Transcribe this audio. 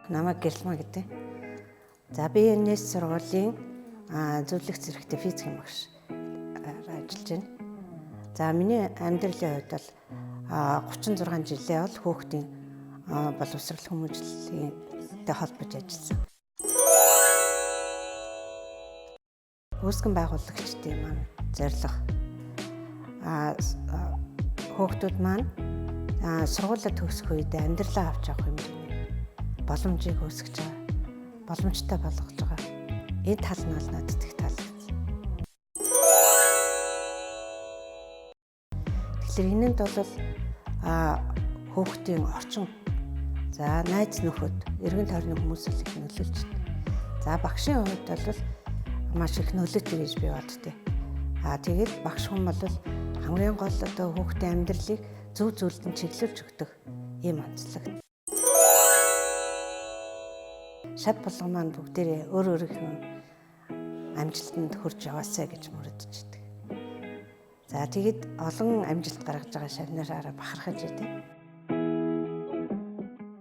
Намайг Гэрэлмаа гэдэг. За би энэс сургуулийн зөвлөх зэрэгтэй физикийн багш ажиллаж байна. За миний амьдралын хувьд бол 36 жилээ бол хүүхдийн боловсрол хүмүүжлэлтэй холбож ажилласан. Үүсгэн байгуулагчдын маань зорилго хүүхдүүд маань сургуулаа төгсөх үед амьдралаа авч явах хэмжээний боломжийг үүсгэж байгаа, боломжтой болгож байгаа. Энэ тал нь бол надад их таалагдсан. Тэгэхээр энэнд бол хүүхдийн орчин, за найз нөхөд, эргэн тойрны хүмүүсээс их нөлөөлж байна. За багшийн хувьд бол маш их нөлөөтэй гэж би боддог. Тэгээд багш хүн бол хамгийн гол одоо хүүхдийн амьдралыг зөв зөвлөлтөнд чиглүүлж өгдөг ийм онцлог. Шат болгон маань бүгдээрээ өөр өөрийнхөө амжилтанд хүрч яваасаа гэж мөрөдж байдаг. За тэгээд олон амжилт гаргаж байгаа шавнараараа бахархаж идэв.